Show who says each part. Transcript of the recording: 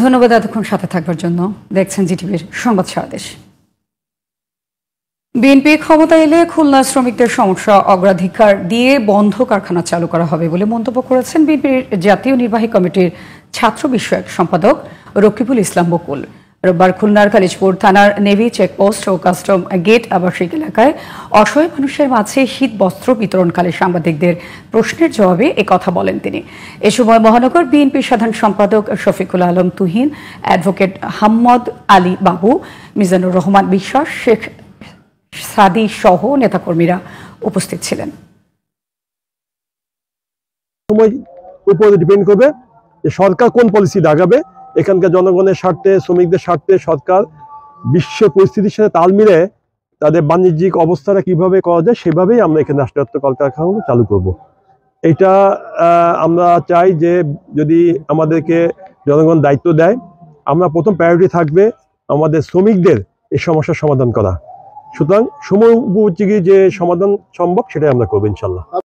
Speaker 1: ধন্যবাদ এতক্ষণ সাথে থাকবার জন্য। দেখছেন জিটিভির সংবাদ সারাদেশ। বিএনপি ক্ষমতা এলে খুলনা শ্রমিকদের সমস্যা অগ্রাধিকার দিয়ে বন্ধ কারখানা চালু করা হবে বলে মন্তব্য করেছেন বিএনপির জাতীয় নির্বাহী কমিটির ছাত্র বিষয়ক সম্পাদক রকিবুল ইসলাম বকুল। রোববার খুলনার খালিশপুর থানার নেভি চেকপোস্ট ও কাস্টম গেট আবাসিক এলাকায় অসহায় মানুষের মাঝে শীত বস্ত্র বিতরণকালে সাংবাদিকদের প্রশ্নের জবাবে একথা বলেন তিনি। এ সময় মহানগর বিএনপির সাধারণ সম্পাদক শফিকুল আলম তুহিন, অ্যাডভোকেট হাম্মদ আলী বাবু, মিজানুর রহমান বিশ্বাস, শেখ সাদি সহ নেতাকর্মীরা উপস্থিত ছিলেন।
Speaker 2: সময় উপরে ডিপেন্ড করবে যে সরকার কোন পলিসি লাগাবে। এখানকার জনগণের স্বার্থে, শ্রমিকদের স্বার্থে সরকার বিশ্ব পরিস্থিতির সাথে তাল মিলে তাদের বাণিজ্যিক অবস্থাটা কিভাবে করা যায় সেভাবেই আমরা এখানে রাষ্ট্রায়ত্ত কলকারখানাগুলো চালু করব। এটা আমরা চাই যে যদি আমাদেরকে জনগণ দায়িত্ব দেয়, আমরা প্রথম প্রায়োরিটি থাকবে আমাদের শ্রমিকদের এই সমস্যার সমাধান করা। সুতরাং সময় উপযোগী যে সমাধান সম্ভব সেটাই আমরা করবো ইনশাল্লাহ।